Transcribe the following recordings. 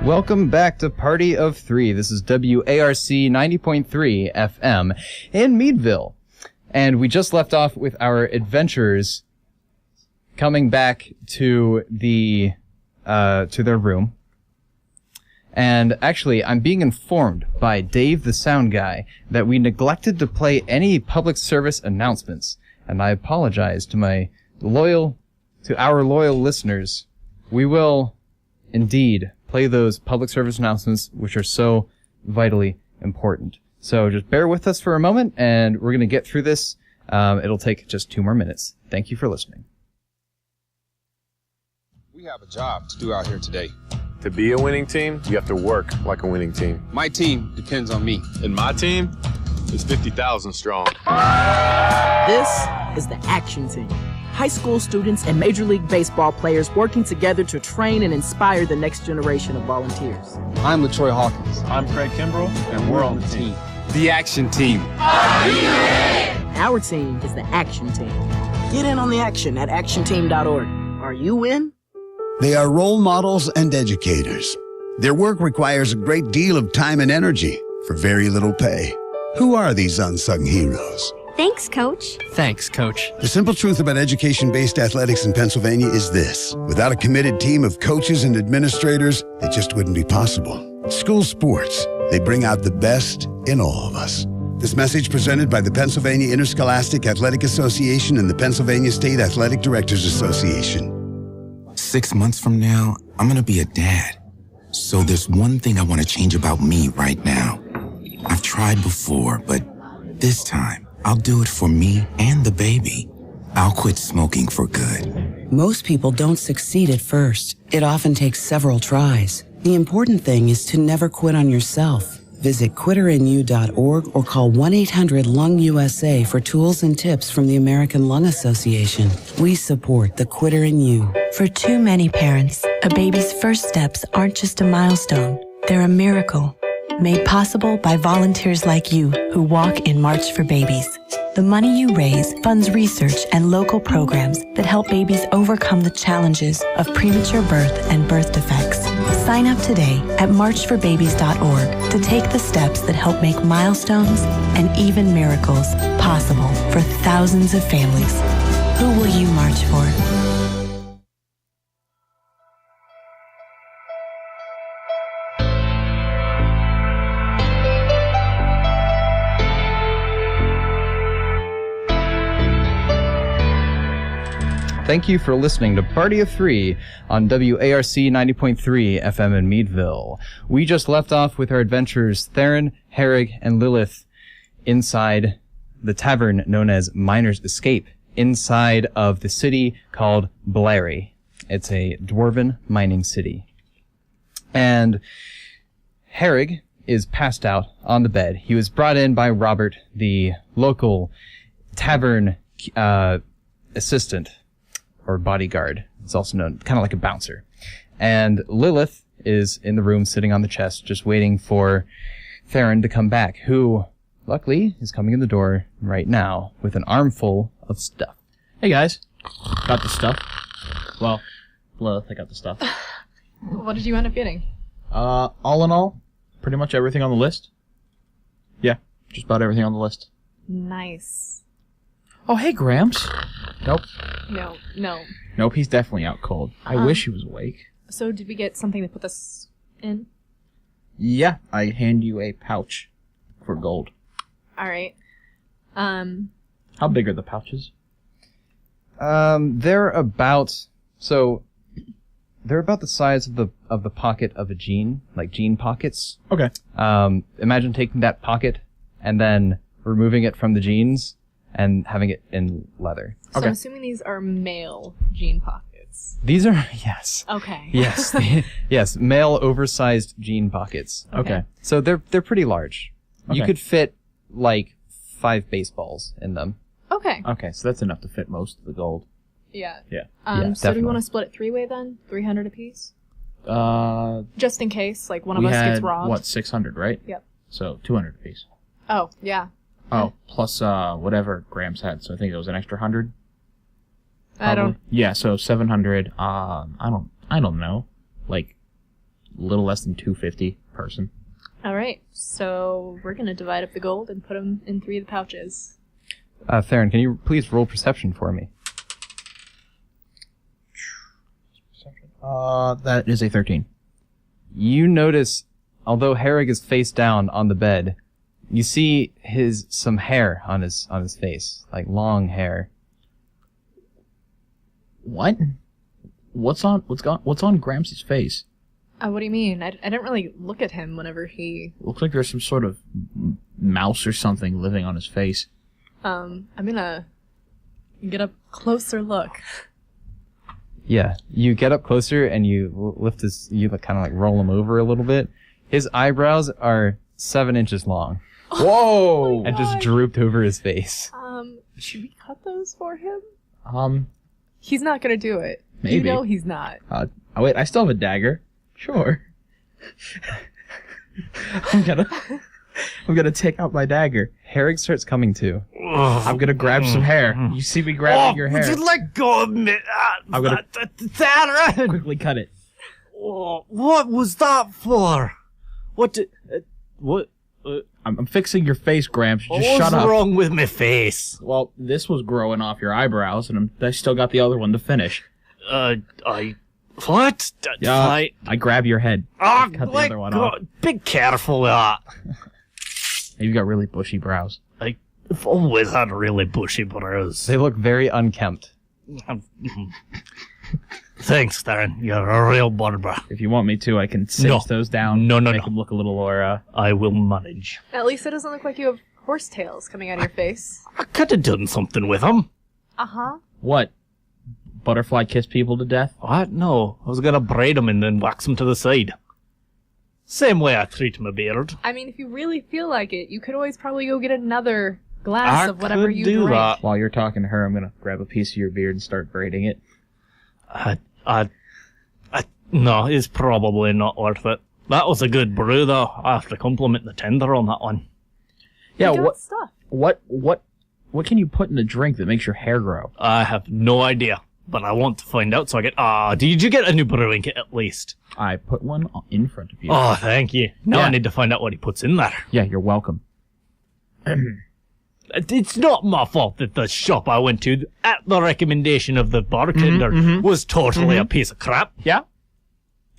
Welcome back to Party of Three. This is WARC 90.3 FM in Meadville. And we just left off with our adventurers coming back to their room. And actually, I'm being informed by Dave the sound guy that we neglected to play any public service announcements. And I apologize to our loyal listeners. We will indeed play those public service announcements, which are so vitally important. So just bear with us for a moment, and we're going to get through this. It'll take just 2 more minutes. Thank you for listening. We have a job to do out here today. To be a winning team, you have to work like a winning team. My team depends on me. And my team is 50,000 strong. This is the Action Team. High school students and Major League Baseball players working together to train and inspire the next generation of volunteers. I'm LaTroy Hawkins. I'm Craig Kimbrell, and we're on the team. The Action Team. Our team is the Action Team. Get in on the action at actionteam.org. Are you in? They are role models and educators. Their work requires a great deal of time and energy for very little pay. Who are these unsung heroes? Thanks, Coach. Thanks, Coach. The simple truth about education-based athletics in Pennsylvania is this. Without a committed team of coaches and administrators, it just wouldn't be possible. School sports, they bring out the best in all of us. This message presented by the Pennsylvania Interscholastic Athletic Association and the Pennsylvania State Athletic Directors Association. 6 months from now, I'm going to be a dad. So there's one thing I want to change about me right now. I've tried before, but this time, I'll do it for me and the baby. I'll quit smoking for good. Most people don't succeed at first. It often takes several tries. The important thing is to never quit on yourself. Visit quitterinU.org or call 1-800-LUNG-USA for tools and tips from the American Lung Association. We support the Quitter in You. For too many parents, a baby's first steps aren't just a milestone. They're a miracle. Made possible by volunteers like you who walk in March for Babies. The money you raise funds research and local programs that help babies overcome the challenges of premature birth and birth defects. Sign up today at marchforbabies.org to take the steps that help make milestones and even miracles possible for thousands of families. Who will you march for? Thank you for listening to Party of Three on WARC 90.3 FM in Meadville. We just left off with our adventurers Theron, Herrig, and Lilith inside the tavern known as Miner's Escape, inside of the city called Blarrey. It's a dwarven mining city. And Herrig is passed out on the bed. He was brought in by Robert, the local tavern assistant, or bodyguard. It's also known kind of like a bouncer. And Lilith is in the room sitting on the chest just waiting for Theron to come back, who luckily is coming in the door right now with an armful of stuff. Hey guys, got the stuff. Well, Lilith, I got the stuff. What did you end up getting? All in all, pretty much everything on the list. Yeah, just about everything on the list. Nice. Oh, hey, Gramps. Nope. No. Nope, he's definitely out cold. I wish he was awake. So did we get something to put this in? Yeah, I hand you a pouch for gold. All right. How big are the pouches? They're about the size of the pocket of a jean, like jean pockets. Okay. Imagine taking that pocket and then removing it from the jeans and having it in leather. So Okay. I'm assuming these are male jean pockets. These are, yes. Okay. Yes. Yes, male oversized jean pockets. Okay. So they're pretty large. You Okay. could fit like 5 baseballs in them. Okay. Okay, so that's enough to fit most of the gold. Yeah. Yeah. So do definitely. we want to split it 3-way then? 300 apiece? Uh, Just in case, like one of we us had, gets robbed. what, 600, right? Yep. So 200 apiece. Oh, yeah. Oh, plus whatever Gramps had, so I think it was an extra 100. I don't. Yeah, so 700. I don't know, like a little less than 250 person. All right, so we're gonna divide up the gold and put them in 3 of the pouches. Theron, can you please roll perception for me? That is a 13. You notice, although Herrig is face down on the bed, you see some hair on his face, like long hair. What? What's on Gramps' face? What do you mean? I didn't really look at him whenever he... Looks like there's some sort of mouse or something living on his face. I'm gonna get a closer look. Yeah, you get up closer and you lift you kind of like roll him over a little bit. His eyebrows are 7 inches long. Whoa! And just drooped over his face. Should we cut those for him? He's not gonna do it. Maybe. You know he's not. Oh wait, I still have a dagger. Sure. I'm gonna take out my dagger. Herrig starts coming to. I'm gonna grab some hair. You see me grabbing your hair. Would you let go of me? I'm gonna Theron! quickly cut it. Oh, what was that for? I'm fixing your face, Gramps. Just shut What's up. wrong with my face? Well, this was growing off your eyebrows, and I still got the other one to finish. What? Yeah, I grab your head. Oh, Cut the other one off. Be careful with that. You've got really bushy brows. I've always had really bushy brows. They look very unkempt. Thanks, Theron. You're a real barber. If you want me to, I can cinch those down. Make them look a little more, I will manage. At least it doesn't look like you have horse tails coming out of your face. I could have done something with them. Uh-huh. What? Butterfly kiss people to death? What? No. I was gonna braid them and then wax them to the side. Same way I treat my beard. I mean, if you really feel like it, you could always probably go get another glass I of whatever could you do drink. that. While you're talking to her, I'm gonna grab a piece of your beard and start braiding it. No, it's probably not worth it. That was a good brew, though. I have to compliment the tender on that one. Yeah, You got stuff. what can you put in a drink that makes your hair grow? I have no idea, but I want to find out so I get... did you get a new brewing kit at least? I put one in front of you. Oh, thank you. Now Yeah. I need to find out what he puts in there. Yeah, you're welcome. It's not my fault that the shop I went to, at the recommendation of the bartender, was totally a piece of crap. Yeah?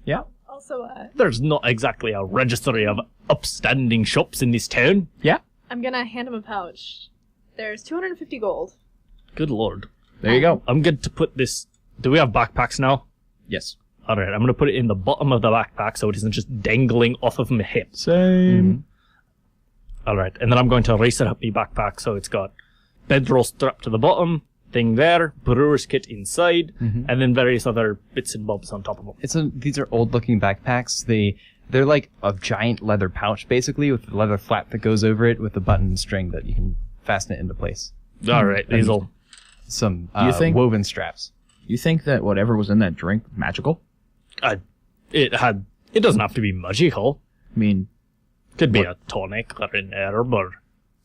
Yeah? Also, There's not exactly a registry of upstanding shops in this town. Yeah? I'm gonna hand him a pouch. There's 250 gold. Good lord. There you go. I'm good to put this... Do we have backpacks now? Yes. Alright, I'm going to put it in the bottom of the backpack so it isn't just dangling off of my hip. Same. Alright, and then I'm going to reset up my backpack so it's got bedroll strapped to the bottom, thing there, brewer's kit inside, and then various other bits and bobs on top of them. These are old-looking backpacks. They're like a giant leather pouch, basically, with a leather flap that goes over it with a button and string that you can fasten it into place. Alright, these will... Some you think- woven straps. You think that whatever was in that drink was magical? It doesn't have to be magical. I mean... Could be a tonic or an herb or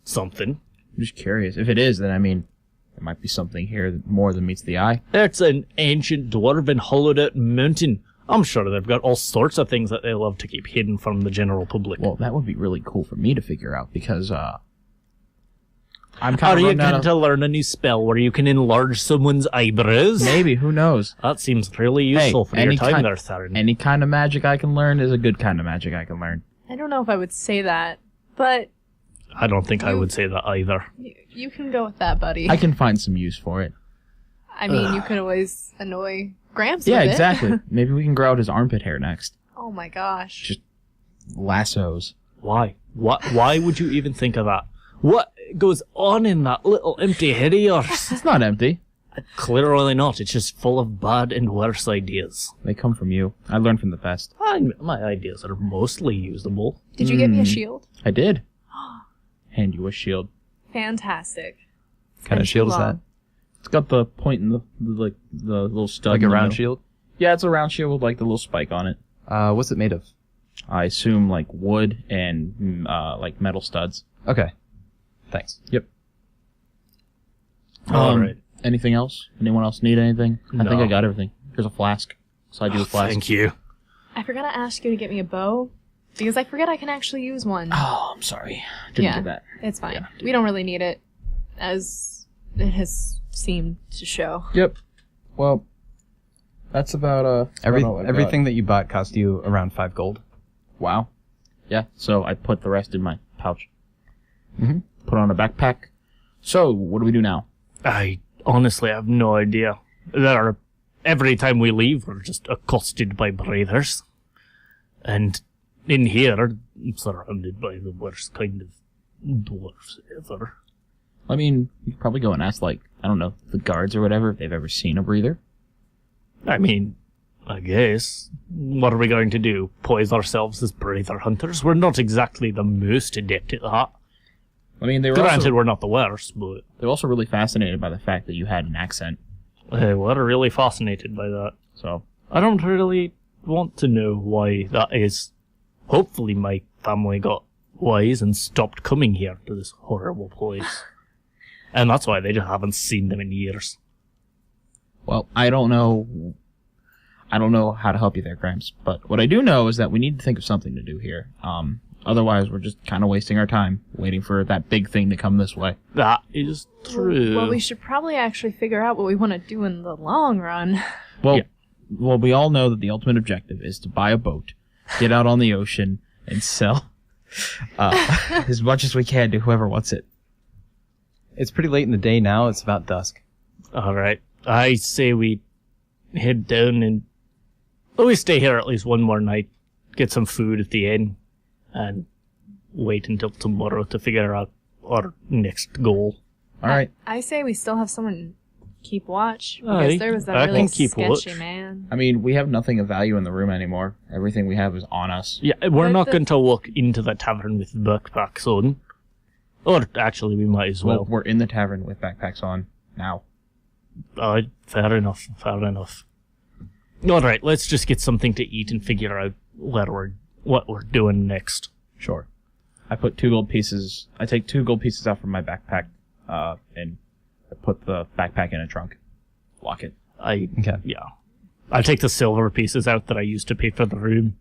something. I'm just curious. If it is, then I mean, there might be something here that more than meets the eye. It's an ancient dwarven hollowed out mountain. I'm sure they've got all sorts of things that they love to keep hidden from the general public. Well, that would be really cool for me to figure out because, I'm Are kind you of going to learn a new spell where you can enlarge someone's eyebrows? Maybe, who knows? That seems really useful for your time there, Theron. Any kind of magic I can learn is a good kind of magic I can learn. I don't know if I would say that, but I don't think I would say that either. you can go with that, buddy. I can find some use for it. I mean, you could always annoy Gramps Yeah, with it. exactly. Maybe we can grow out his armpit hair next. Oh my gosh. Just lassos. Why? Why would you even think of that? What goes on in that little empty head of yours? It's not empty. Clearly not. It's just full of bad and worse ideas. They come from you. I learned from the best. My ideas are mostly usable. Did you get me a shield? I did. Hand you a shield. Fantastic. What kind of shield is that? It's got the point in the little stud. Like in a the round middle. shield? Yeah, it's a round shield with like the little spike on it. What's it made of? I assume like wood and like metal studs. Okay. Thanks. Yep. All right. Anything else? Anyone else need anything? I think No. I got everything. Here's a flask. So I do a flask. Thank you. I forgot to ask you to get me a bow, because I forget I can actually use one. Oh, I'm sorry. Didn't do that. It's fine. Yeah. We don't really need it, as it has seemed to show. Yep. Well, that's about Everything that you bought cost you around 5 gold. Wow. Yeah. So I put the rest in my pouch. Put on a backpack. So what do we do now? I honestly have no idea. Every time we leave, we're just accosted by breathers. And in here, I'm surrounded by the worst kind of dwarves ever. I mean, we could probably go and ask, like, I don't know, the guards or whatever, if they've ever seen a breather. I mean, I guess. What are we going to do? Poise ourselves as breather hunters? We're not exactly the most adept at that. I mean, they were Granted, we're not the worst, but... They're also really fascinated by the fact that you had an accent. They were really fascinated by that. So, I don't really want to know why that is. Hopefully my family got wise and stopped coming here to this horrible place. And that's why they just haven't seen them in years. well, I don't know how to help you there, Gramps. But what I do know is that we need to think of something to do here. Otherwise, we're just kind of wasting our time waiting for that big thing to come this way. That is true. Well, we should probably actually figure out what we want to do in the long run. Well, we all know that the ultimate objective is to buy a boat, get out on the ocean, and sell as much as we can to whoever wants it. It's pretty late in the day now. It's about dusk. All right. I say we head down and we stay here at least one more night, get some food at the inn, and wait until tomorrow to figure out our next goal. All right. I say we still have someone keep watch, Aye, because there was that I really can keep sketchy watch. man. I mean, we have nothing of value in the room anymore. Everything we have is on us. Yeah, we're But not the- going to walk into the tavern with backpacks on. Or actually, we might as Well, well. we're in the tavern with backpacks on now. Fair enough. Fair enough. All right, let's just get something to eat and figure out what we're doing next. Sure. I put 2 gold pieces. I take 2 gold pieces out from my backpack, and I put the backpack in a trunk. Lock it. Okay. Yeah. I'll take the silver pieces out that I used to pay for the room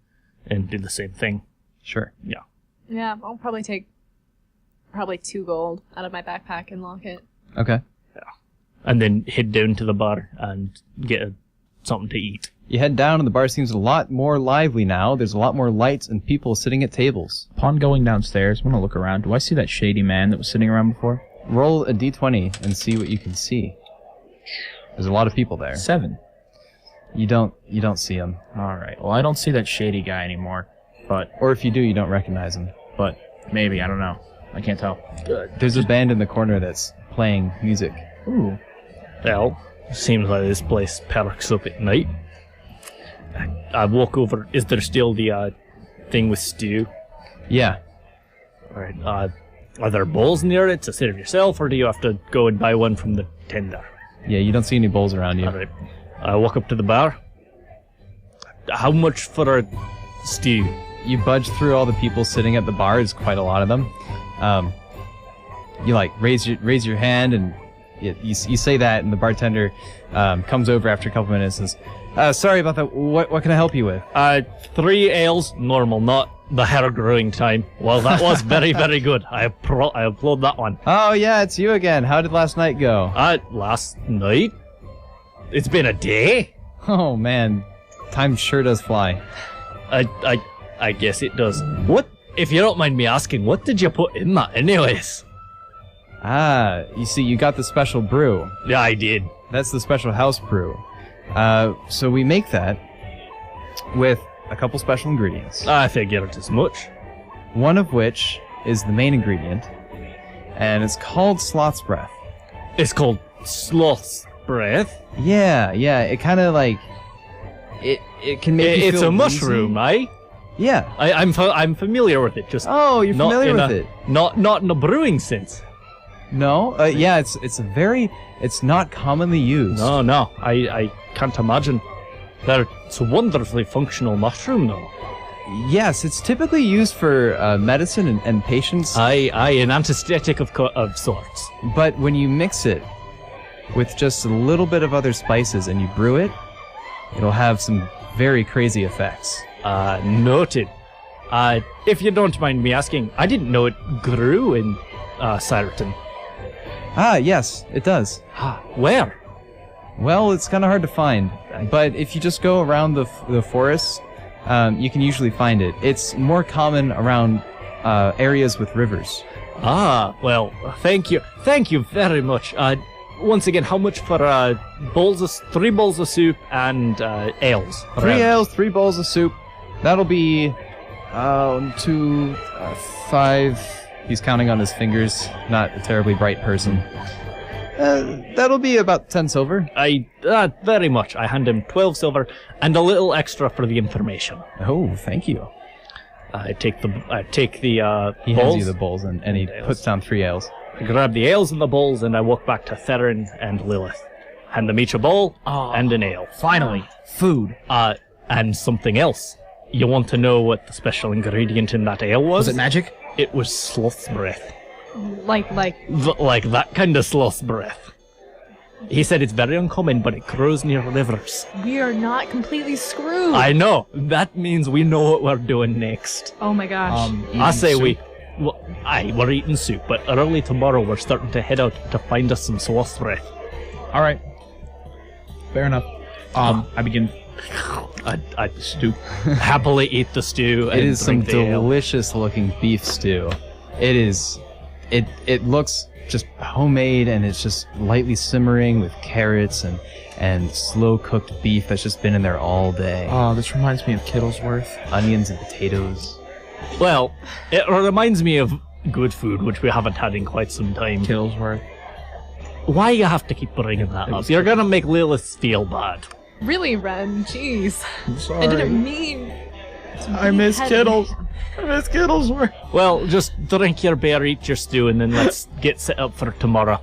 and do the same thing. Sure. Yeah. Yeah, I'll probably take 2 gold out of my backpack and lock it. Okay. And then head down to the bar and get something to eat. You head down and the bar seems a lot more lively now. There's a lot more lights and people sitting at tables. Upon going downstairs, I'm going to look around. Do I see that shady man that was sitting around before? Roll a d20 and see what you can see. There's a lot of people there. 7. You don't see him. All right. Well, I don't see that shady guy anymore. Or if you do, you don't recognize him. But maybe, I don't know. I can't tell. There's a band in the corner that's playing music. Ooh. Well, seems like this place perks up at night. I walk over. Is there still the thing with stew? Yeah. Alright, are there bowls near it to serve yourself, or do you have to go and buy one from the tender? Yeah, you don't see any bowls around you. Alright, I walk up to the bar. How much for a stew? You budge through all the people sitting at the bar. There's quite a lot of them. You like raise your hand and you say that, and the bartender comes over after a couple minutes and says, sorry about that. What can I help you with? 3 ales, normal, not the hair growing time. Well, that was very, very good. I applaud that one. Oh yeah, it's you again. How did last night go? Last night? It's been a day? Oh man, time sure does fly. I guess it does. What, if you don't mind me asking, what did you put in that anyways? You see, you got the special brew. Yeah, I did. That's the special house brew. So we make that with a couple special ingredients. I figured as much. One of which is the main ingredient, and it's called Sloth's Breath. It's called Sloth's Breath? Yeah, it kind of like... It can make you feel It's a mushroom, woozy. Yeah. I'm familiar with it, just... Oh, you're familiar with it. Not in a brewing sense. No? Yeah, it's not commonly used. No, I can't imagine. It's a wonderfully functional mushroom, though. Yes, it's typically used for medicine and patients. Aye, an anesthetic of sorts. But when you mix it with just a little bit of other spices and you brew it, it'll have some very crazy effects. Noted. If you don't mind me asking, I didn't know it grew in Sireton. Ah, yes, it does. Where? Well, it's kind of hard to find, but if you just go around the forest, you can usually find it. It's more common around areas with rivers. Well, thank you. Thank you very much. Once again, how much for 3 bowls of soup and ales? 3 ales, 3 bowls of soup. That'll be 2, 5. He's counting on his fingers. Not a terribly bright person. That'll be about 10 silver. Very much. I hand him 12 silver and a little extra for the information. Oh, thank you. I take the He bowls. hands you the bowls and he puts down 3 ales. I grab the ales and the bowls and I walk back to Theron and Lilith. Hand them each a bowl and an ale. Finally, food. And something else. You want to know what the special ingredient in that ale was? Was it magic? It was sloth's breath. Like Like that kind of sloth's breath. He said it's very uncommon, but it grows near rivers. we are not completely screwed. I know. That means we know what we're doing next. Oh my gosh. I say we're eating soup, but early tomorrow we're starting to head out to find us some sloth's breath. All right. Fair enough. I begin. I stew. Happily eat the stew. It is some drink the ale. delicious looking beef stew. It is. It looks just homemade, and it's just lightly simmering with carrots and slow cooked beef that's just been in there all day. Oh, this reminds me of Kittlesworth. Onions and potatoes. Well, it reminds me of good food, which we haven't had in quite some time. Kittlesworth. Why you have to keep bringing that up? You're gonna make Lilith feel bad. Really, Ren? Jeez. I'm sorry. I didn't mean. I miss Kittles. I miss Kittlesworth. Well, just drink your beer, eat your stew, and then let's get set up for tomorrow.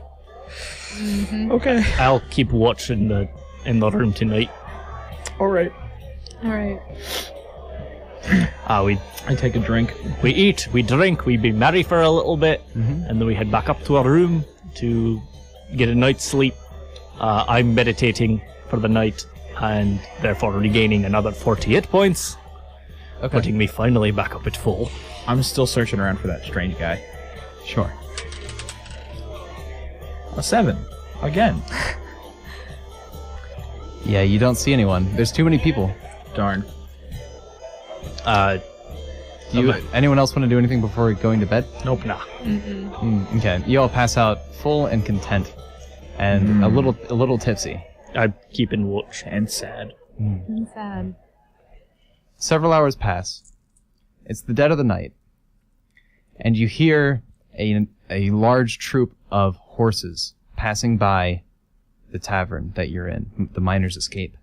Mm-hmm. Okay. I'll keep watch in the room tonight. All right. All right. I take a drink. We eat, we drink, we be merry for a little bit, and then we head back up to our room to get a night's sleep. I'm meditating for the night, and therefore regaining another 48 points, putting me finally back up at full. I'm still searching around for that strange guy. Sure. A 7. Again. Yeah, you don't see anyone. There's too many people. Darn. Anyone else want to do anything before going to bed? Nope, nah. Okay, you all pass out full and content, and a little tipsy. I'm keeping watch. And sad. I'm sad. Several hours pass. It's the dead of the night, and you hear a large troop of horses passing by the tavern that you're in, the Miner's Escape.